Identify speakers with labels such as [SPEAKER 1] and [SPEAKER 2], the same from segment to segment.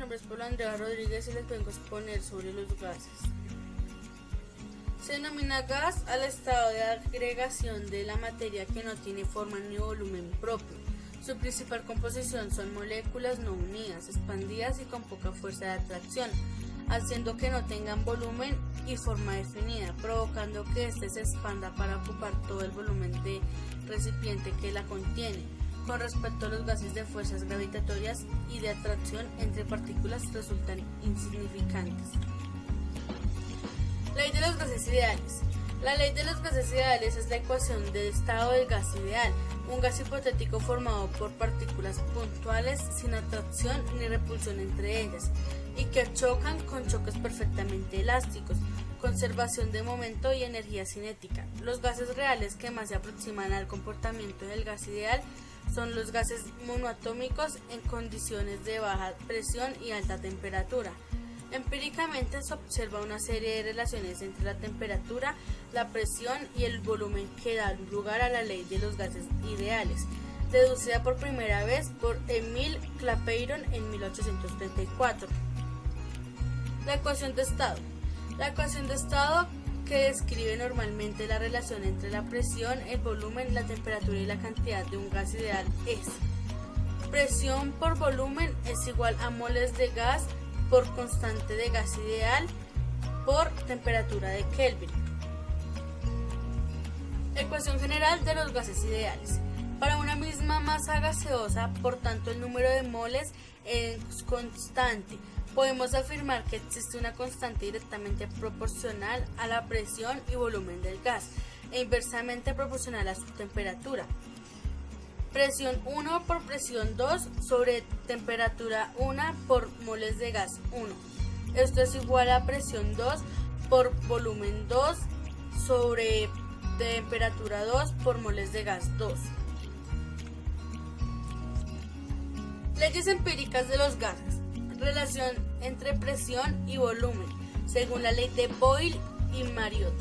[SPEAKER 1] nombre es Pablo Andrea Rodríguez y les vengo a exponer sobre los gases. Se denomina gas al estado de agregación de la materia que no tiene forma ni volumen propio. Su principal composición son moléculas no unidas, expandidas y con poca fuerza de atracción, haciendo que no tengan volumen y forma definida, provocando que éste se expanda para ocupar todo el volumen de recipiente que la contiene. Con respecto a los gases de fuerzas gravitatorias y de atracción entre partículas resultan insignificantes. Ley de los gases ideales. La ley de los gases ideales es la ecuación del estado del gas ideal, un gas hipotético formado por partículas puntuales sin atracción ni repulsión entre ellas y que chocan con choques perfectamente elásticos, conservación de momento y energía cinética. Los gases reales que más se aproximan al comportamiento del gas ideal son los gases monoatómicos en condiciones de baja presión y alta temperatura. Empíricamente se observa una serie de relaciones entre la temperatura, la presión y el volumen que dan lugar a la ley de los gases ideales, deducida por primera vez por Émile Clapeyron en 1834. La ecuación de estado. La ecuación de estado que describe normalmente la relación entre la presión, el volumen, la temperatura y la cantidad de un gas ideal es: presión por volumen es igual a moles de gas por constante de gas ideal por temperatura de Kelvin. Ecuación general de los gases ideales. Para una misma masa gaseosa, por tanto el número de moles es constante. Podemos afirmar que existe una constante directamente proporcional a la presión y volumen del gas e inversamente proporcional a su temperatura. Presión 1 por presión 2 sobre temperatura 1 por moles de gas 1. Esto es igual a presión 2 por volumen 2 sobre temperatura 2 por moles de gas 2. Leyes empíricas de los gases. Relación entre presión y volumen, según la ley de Boyle y Marriott.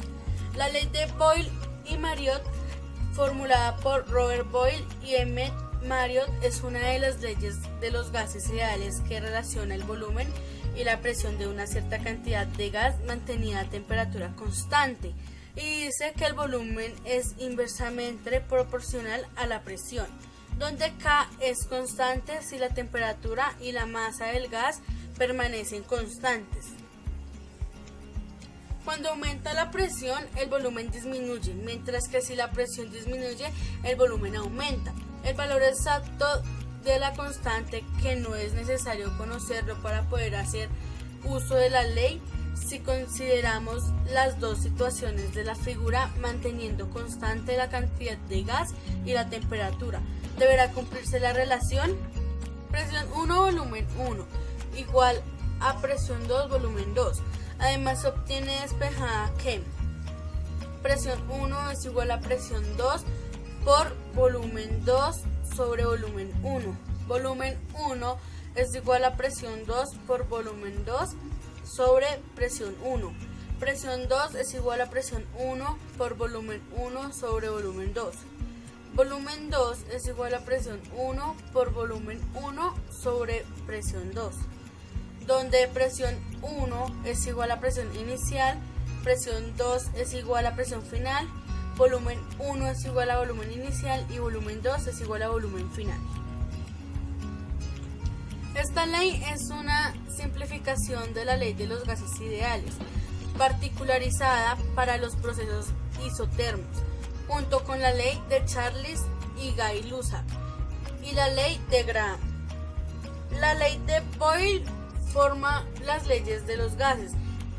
[SPEAKER 1] La ley de Boyle y Marriott, formulada por Robert Boyle y Emmett Marriott, es una de las leyes de los gases ideales que relaciona el volumen y la presión de una cierta cantidad de gas mantenida a temperatura constante, y dice que el volumen es inversamente proporcional a la presión, donde K es constante si la temperatura y la masa del gas permanecen constantes. Cuando aumenta la presión, el volumen disminuye, mientras que si la presión disminuye, el volumen aumenta. El valor exacto de la constante, que no es necesario conocerlo para poder hacer uso de la ley, si consideramos las dos situaciones de la figura, manteniendo constante la cantidad de gas y la temperatura, deberá cumplirse la relación presión 1 volumen 1 igual a presión 2 volumen 2. Además se obtiene despejada que presión 1 es igual a presión 2 por volumen 2 sobre volumen 1. Volumen 1 es igual a presión 2 por volumen 2 sobre presión 1. Presión 2 es igual a presión 1 por volumen 1 sobre volumen 2. Volumen 2 es igual a presión 1 por volumen 1 sobre presión 2, donde presión 1 es igual a presión inicial, presión 2 es igual a presión final, volumen 1 es igual a volumen inicial y volumen 2 es igual a volumen final. Esta ley es una simplificación de la ley de los gases ideales, particularizada para los procesos isotermos, junto con la ley de Charles y Gay-Lussac y la ley de Graham. La ley de Boyle forma las leyes de los gases,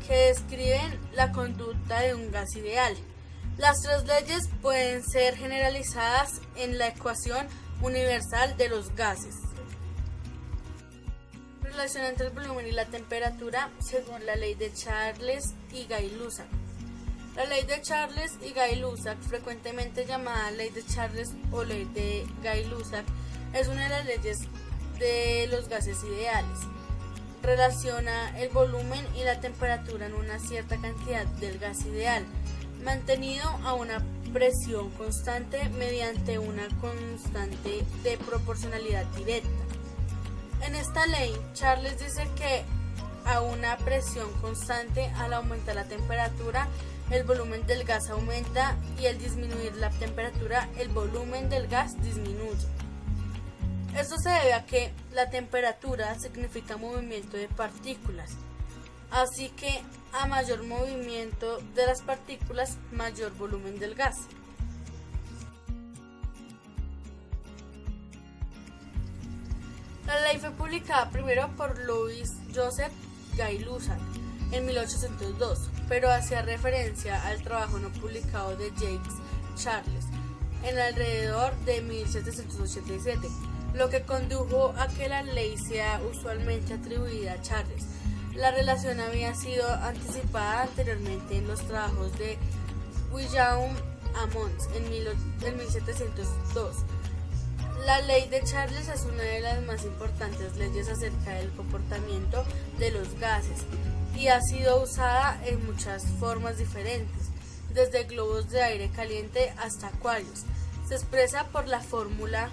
[SPEAKER 1] que describen la conducta de un gas ideal. Las tres leyes pueden ser generalizadas en la ecuación universal de los gases. Relación entre el volumen y la temperatura según la ley de Charles y Gay-Lussac. La ley de Charles y Gay-Lussac, frecuentemente llamada ley de Charles o ley de Gay-Lussac, es una de las leyes de los gases ideales. Relaciona el volumen y la temperatura en una cierta cantidad del gas ideal, mantenido a una presión constante mediante una constante de proporcionalidad directa. En esta ley, Charles dice que a una presión constante, al aumentar la temperatura, el volumen del gas aumenta y al disminuir la temperatura, el volumen del gas disminuye. Esto se debe a que la temperatura significa movimiento de partículas, así que a mayor movimiento de las partículas, mayor volumen del gas. La ley fue publicada primero por Louis Joseph Gay-Lussac en 1802, pero hacía referencia al trabajo no publicado de Jacques Charles en alrededor de 1787, lo que condujo a que la ley sea usualmente atribuida a Charles. La relación había sido anticipada anteriormente en los trabajos de Guillaume Ammons en 1702. La ley de Charles es una de las más importantes leyes acerca del comportamiento de los gases y ha sido usada en muchas formas diferentes, desde globos de aire caliente hasta acuarios. Se expresa por la fórmula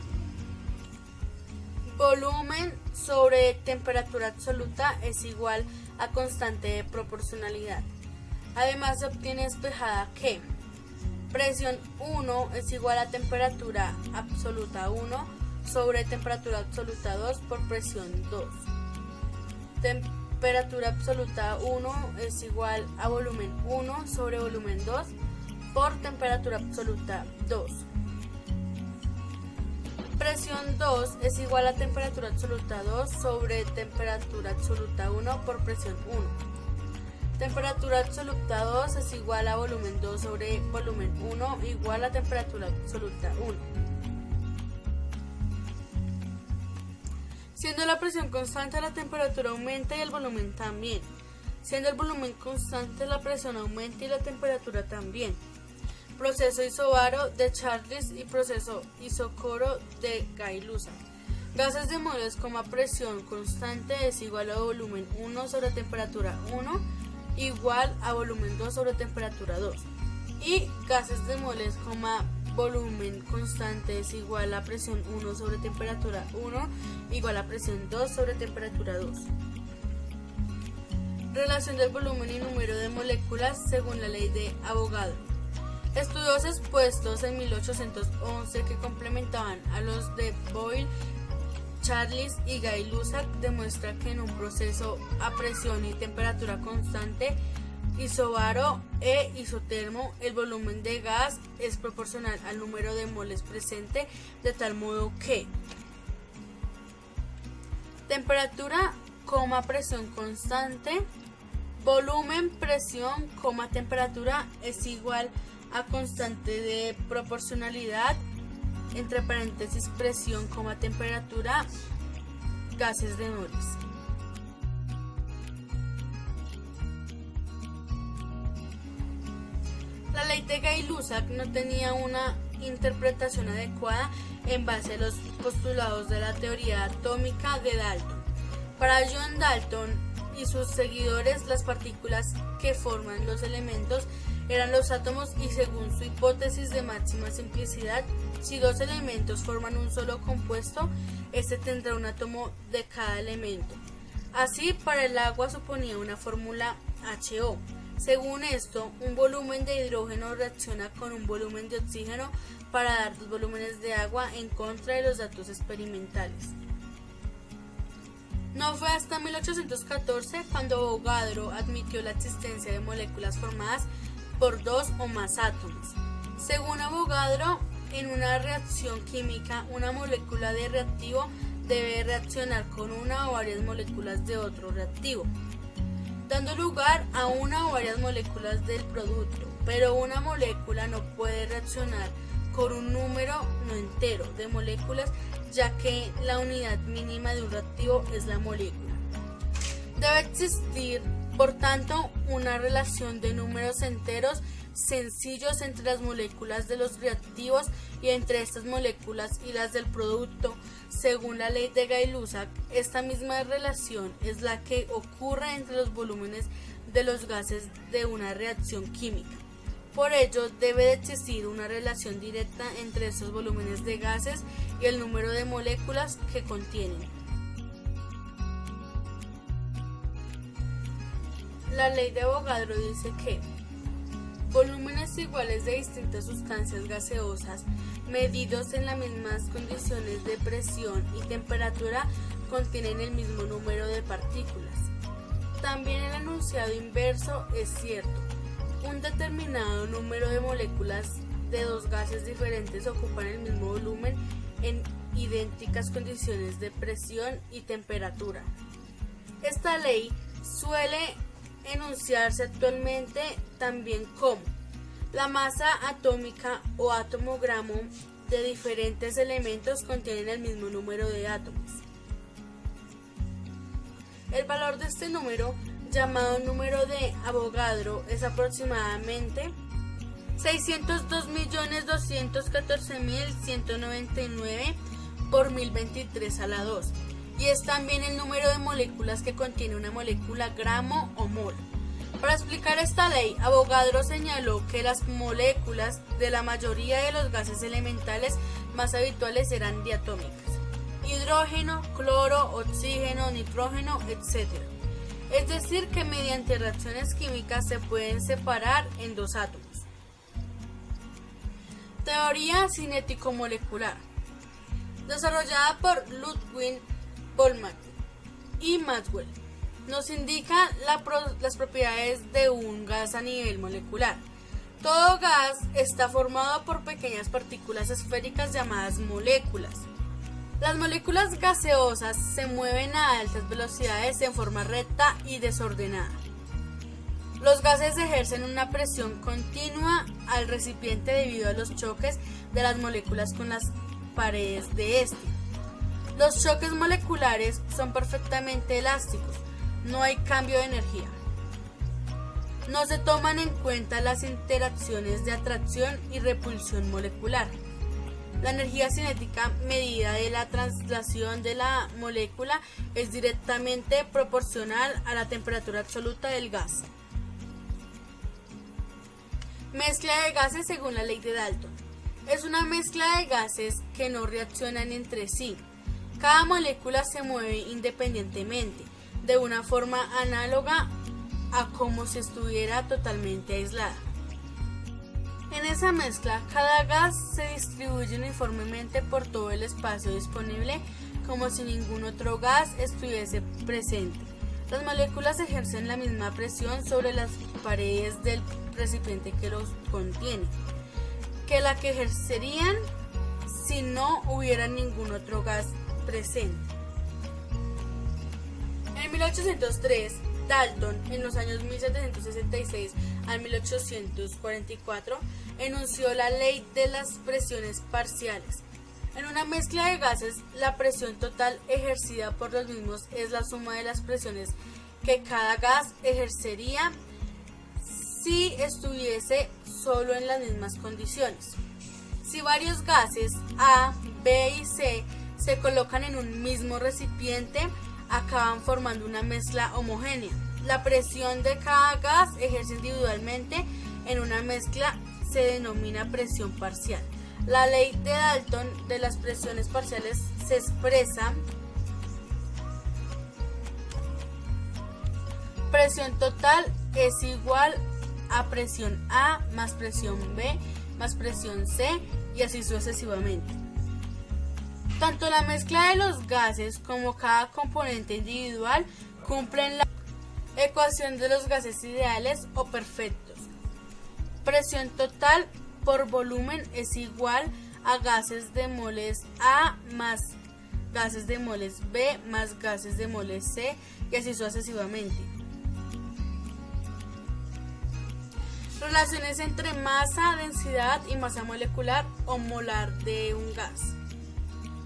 [SPEAKER 1] volumen sobre temperatura absoluta es igual a constante de proporcionalidad. Además se obtiene despejada que presión 1 es igual a temperatura absoluta 1 sobre temperatura absoluta 2 por presión 2. Temperatura absoluta 1 es igual a volumen 1 sobre volumen 2 por temperatura absoluta 2. Presión 2 es igual a temperatura absoluta 2 sobre temperatura absoluta 1 por presión 1. Temperatura absoluta 2 es igual a volumen 2 sobre volumen 1 igual a temperatura absoluta 1. Siendo la presión constante, la temperatura aumenta y el volumen también. Siendo el volumen constante, la presión aumenta y la temperatura también. Proceso isobaro de Charles y proceso isocoro de Gay-Lussac. Gases de moles con presión constante es igual a volumen 1 sobre temperatura 1 igual a volumen 2 sobre temperatura 2. Y gases de moles con volumen constante es igual a presión 1 sobre temperatura 1 igual a presión 2 sobre temperatura 2. Relación del volumen y número de moléculas según la ley de Avogadro. Estudios expuestos en 1811 que complementaban a los de Boyle, Charles y Gay-Lussac demuestran que en un proceso a presión y temperatura constante, isobaro e isotermo, el volumen de gas es proporcional al número de moles presente, de tal modo que temperatura, presión constante, volumen, presión, temperatura es igual a constante de proporcionalidad, entre paréntesis presión, temperatura, gases de moles. La ley de Gay-Lussac no tenía una interpretación adecuada en base a los postulados de la teoría atómica de Dalton. Para John Dalton y sus seguidores, las partículas que forman los elementos eran los átomos y según su hipótesis de máxima simplicidad, si dos elementos forman un solo compuesto, este tendrá un átomo de cada elemento. Así, para el agua suponía una fórmula HO. Según esto, un volumen de hidrógeno reacciona con un volumen de oxígeno para dar dos volúmenes de agua en contra de los datos experimentales. No fue hasta 1814 cuando Avogadro admitió la existencia de moléculas formadas por dos o más átomos. Según Avogadro, en una reacción química, una molécula de reactivo debe reaccionar con una o varias moléculas de otro reactivo, dando lugar a una o varias moléculas del producto, pero una molécula no puede reaccionar con un número no entero de moléculas, ya que la unidad mínima de un reactivo es la molécula. Debe existir, por tanto, una relación de números enteros sencillos entre las moléculas de los reactivos y entre estas moléculas y las del producto. Según la ley de Gay-Lussac, esta misma relación es la que ocurre entre los volúmenes de los gases de una reacción química. Por ello, debe de existir una relación directa entre estos volúmenes de gases y el número de moléculas que contienen. la ley de Avogadro dice que volúmenes iguales de distintas sustancias gaseosas medidos en las mismas condiciones de presión y temperatura contienen el mismo número de partículas. También el enunciado inverso es cierto. Un determinado número de moléculas de dos gases diferentes ocupan el mismo volumen en idénticas condiciones de presión y temperatura. Esta ley suele enunciarse actualmente también como la masa atómica o átomo gramo de diferentes elementos contienen el mismo número de átomos. El valor de este número, llamado número de Avogadro, es aproximadamente 602.214.199 por 1023 a la 2, y es también el número de moléculas que contiene una molécula gramo o mol. Para explicar esta ley, Avogadro señaló que las moléculas de la mayoría de los gases elementales más habituales eran diatómicas: hidrógeno, cloro, oxígeno, nitrógeno, etc. Es decir, que mediante reacciones químicas se pueden separar en dos átomos. Teoría cinético-molecular, desarrollada por Ludwig Boltzmann y Maxwell, nos indica las propiedades de un gas a nivel molecular. Todo gas está formado por pequeñas partículas esféricas llamadas moléculas. Las moléculas gaseosas se mueven a altas velocidades en forma recta y desordenada. Los gases ejercen una presión continua al recipiente debido a los choques de las moléculas con las paredes de este. Los choques moleculares son perfectamente elásticos, no hay cambio de energía. No se toman en cuenta las interacciones de atracción y repulsión molecular. La energía cinética medida de la traslación de la molécula es directamente proporcional a la temperatura absoluta del gas. Mezcla de gases según la ley de Dalton. Es una mezcla de gases que no reaccionan entre sí. Cada molécula se mueve independientemente, de una forma análoga a como si estuviera totalmente aislada. En esa mezcla, cada gas se distribuye uniformemente por todo el espacio disponible como si ningún otro gas estuviese presente. Las moléculas ejercen la misma presión sobre las paredes del recipiente que los contiene, que la que ejercerían si no hubiera ningún otro gas presente. En 1803, Dalton, en los años 1766 al 1844, enunció la ley de las presiones parciales. En una mezcla de gases, la presión total ejercida por los mismos es la suma de las presiones que cada gas ejercería si estuviese solo en las mismas condiciones. Si varios gases A, B y C se colocan en un mismo recipiente, acaban formando una mezcla homogénea. La presión de cada gas ejerce individualmente en una mezcla se denomina presión parcial. La ley de Dalton de las presiones parciales se expresa: presión total es igual a presión A más presión B más presión C, y así sucesivamente. Tanto la mezcla de los gases como cada componente individual cumplen la ecuación de los gases ideales o perfectos. Presión total por volumen es igual a gases de moles A más gases de moles B más gases de moles C, y así sucesivamente. Relaciones entre masa, densidad y masa molecular o molar de un gas.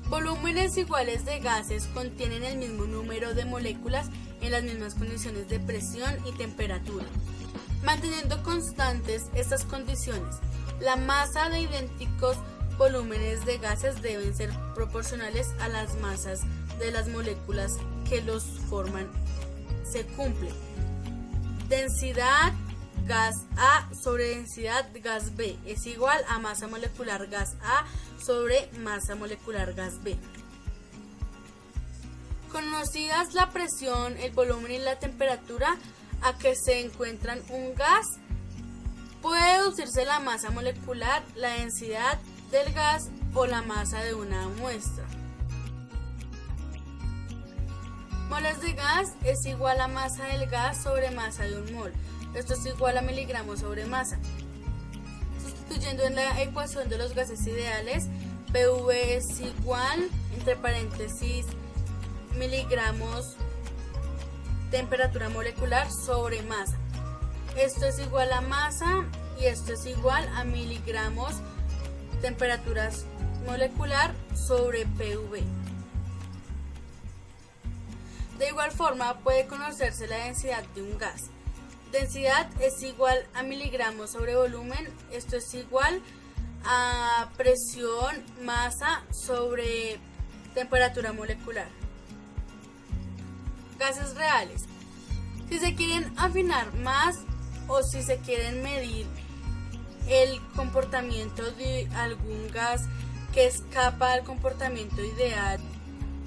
[SPEAKER 1] Volúmenes iguales de gases contienen el mismo número de moléculas en las mismas condiciones de presión y temperatura. Manteniendo constantes estas condiciones, la masa de idénticos volúmenes de gases deben ser proporcionales a las masas de las moléculas que los forman. Se cumple densidad gas A sobre densidad gas B es igual a masa molecular gas A sobre masa molecular gas B. Conocidas la presión, el volumen y la temperatura, a que se encuentran un gas, puede deducirse la masa molecular, la densidad del gas o la masa de una muestra. Moles de gas es igual a masa del gas sobre masa de un mol. Esto es igual a miligramos sobre masa. Sustituyendo en la ecuación de los gases ideales, PV es igual, entre paréntesis, miligramos temperatura molecular sobre masa. Esto es igual a masa y esto es igual a miligramos temperatura molecular sobre PV. De igual forma puede conocerse la densidad de un gas. Densidad es igual a miligramos sobre volumen, esto es igual a presión, masa sobre temperatura molecular. Gases reales. Si se quieren afinar más o si se quieren medir el comportamiento de algún gas que escapa al comportamiento ideal,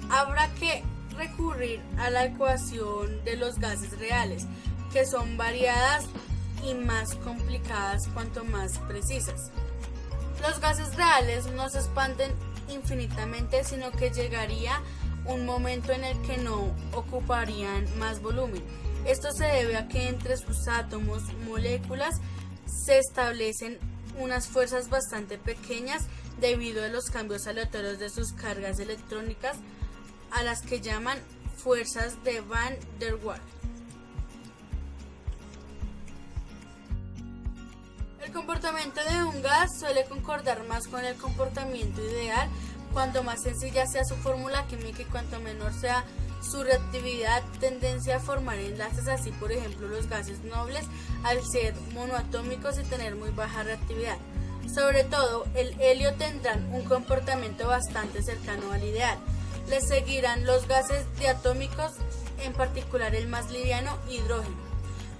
[SPEAKER 1] habrá que recurrir a la ecuación de los gases reales, que son variadas y más complicadas cuanto más precisas. Los gases reales no se expanden infinitamente, sino que llegaría un momento en el que no ocuparían más volumen. Esto se debe a que entre sus átomos, moléculas, se establecen unas fuerzas bastante pequeñas debido a los cambios aleatorios de sus cargas electrónicas, a las que llaman fuerzas de Van der Waals. El comportamiento de un gas suele concordar más con el comportamiento ideal cuanto más sencilla sea su fórmula química y cuanto menor sea su reactividad, tendencia a formar enlaces. Así, por ejemplo, los gases nobles, al ser monoatómicos y tener muy baja reactividad. Sobre todo, el helio tendrán un comportamiento bastante cercano al ideal. Le seguirán los gases diatómicos, en particular el más liviano, hidrógeno.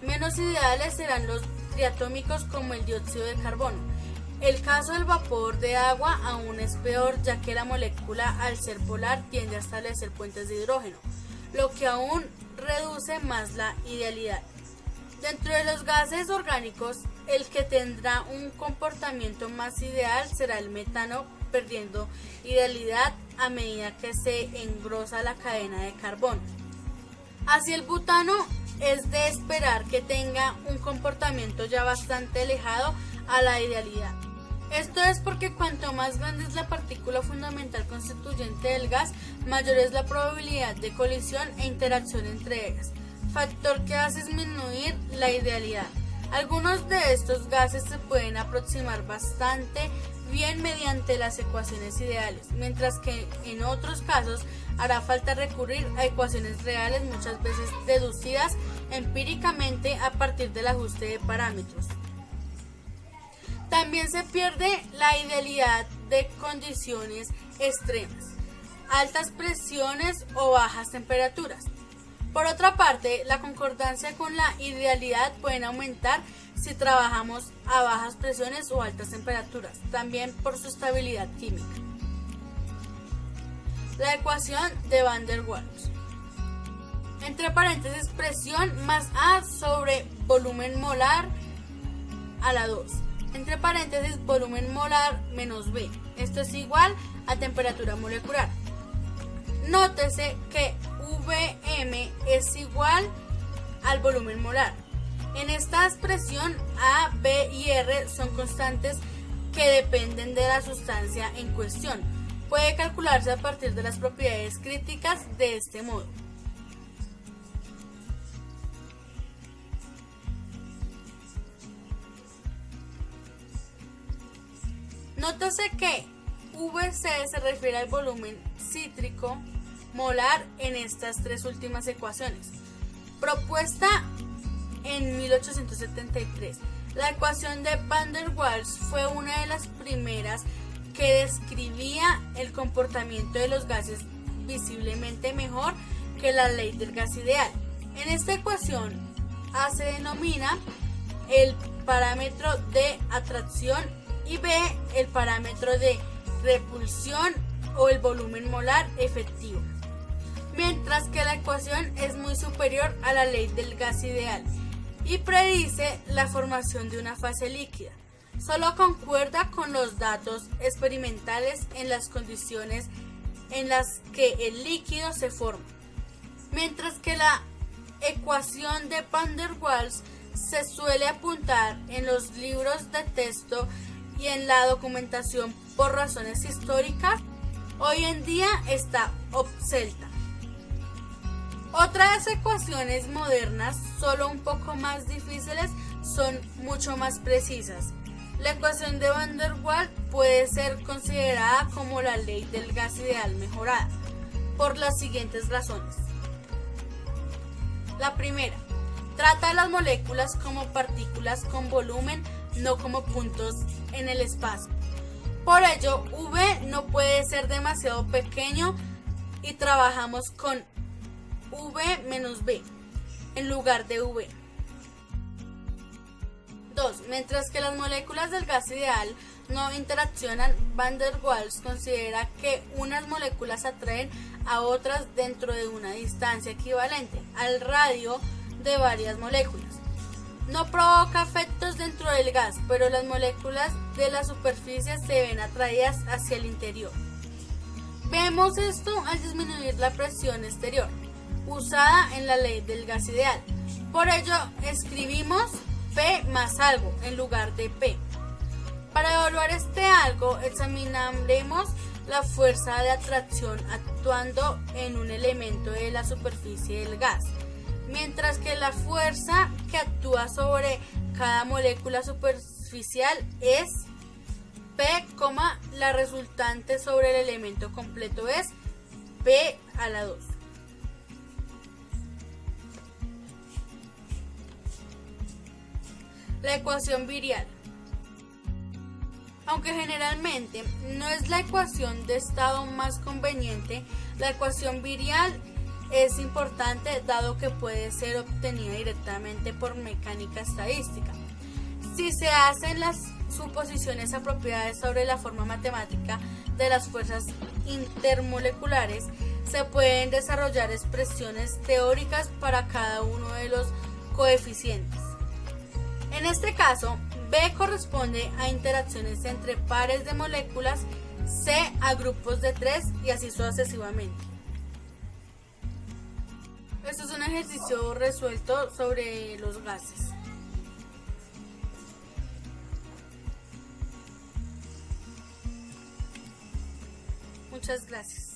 [SPEAKER 1] Menos ideales serán los triatómicos como el dióxido de carbono. El caso del vapor de agua aún es peor, ya que la molécula, al ser polar, tiende a establecer puentes de hidrógeno, lo que aún reduce más la idealidad. Dentro de los gases orgánicos, el que tendrá un comportamiento más ideal será el metano, perdiendo idealidad a medida que se engrosa la cadena de carbono. Así, el butano es de esperar que tenga un comportamiento ya bastante alejado a la idealidad. Esto es porque cuanto más grande es la partícula fundamental constituyente del gas, mayor es la probabilidad de colisión e interacción entre ellas, factor que hace disminuir la idealidad. Algunos de estos gases se pueden aproximar bastante bien mediante las ecuaciones ideales, mientras que en otros casos hará falta recurrir a ecuaciones reales, muchas veces deducidas empíricamente a partir del ajuste de parámetros. También se pierde la idealidad de condiciones extremas, altas presiones o bajas temperaturas. Por otra parte, la concordancia con la idealidad pueden aumentar si trabajamos a bajas presiones o altas temperaturas, también por su estabilidad química. La ecuación de Van der Waals. Entre paréntesis, presión más A sobre volumen molar a la 2. Entre paréntesis, volumen molar menos B. Esto es igual a temperatura molecular. Nótese que Vm es igual al volumen molar. En esta expresión, A, B y R son constantes que dependen de la sustancia en cuestión. Puede calcularse a partir de las propiedades críticas de este modo. Nótese que Vc se refiere al volumen cítrico molar en estas tres últimas ecuaciones. Propuesta en 1873, la ecuación de Van der Waals fue una de las primeras que describía el comportamiento de los gases visiblemente mejor que la ley del gas ideal. En esta ecuación, A se denomina el parámetro de atracción y B el parámetro de repulsión o el volumen molar efectivo, mientras que la ecuación es muy superior a la ley del gas ideal. y predice la formación de una fase líquida. Solo concuerda con los datos experimentales en las condiciones en las que el líquido se forma, mientras que la ecuación de Van der Waals se suele apuntar en los libros de texto y en la documentación por razones históricas, hoy en día está obsoleta. Otras ecuaciones modernas, solo un poco más difíciles, son mucho más precisas. La ecuación de Van der Waals puede ser considerada como la ley del gas ideal mejorada, por las siguientes razones. La primera, trata a las moléculas como partículas con volumen, no como puntos en el espacio. Por ello, V no puede ser demasiado pequeño y trabajamos con V menos B en lugar de V. 2. Mientras que las moléculas del gas ideal no interaccionan, Van der Waals considera que unas moléculas atraen a otras dentro de una distancia equivalente al radio de varias moléculas. No provoca efectos dentro del gas, pero las moléculas de la superficie se ven atraídas hacia el interior. Vemos esto al disminuir la presión exterior, usada en la ley del gas ideal. Por ello, escribimos P más algo en lugar de P. Para evaluar este algo, examinaremos la fuerza de atracción actuando en un elemento de la superficie del gas, mientras que la fuerza que actúa sobre cada molécula superficial es P, la resultante sobre el elemento completo es P a la 2. La ecuación virial. Aunque generalmente no es la ecuación de estado más conveniente, la ecuación virial es importante dado que puede ser obtenida directamente por mecánica estadística. Si se hacen las suposiciones apropiadas sobre la forma matemática de las fuerzas intermoleculares, se pueden desarrollar expresiones teóricas para cada uno de los coeficientes. En este caso, B corresponde a interacciones entre pares de moléculas, C a grupos de 3 y así sucesivamente. Esto es un ejercicio resuelto sobre los gases. Muchas gracias.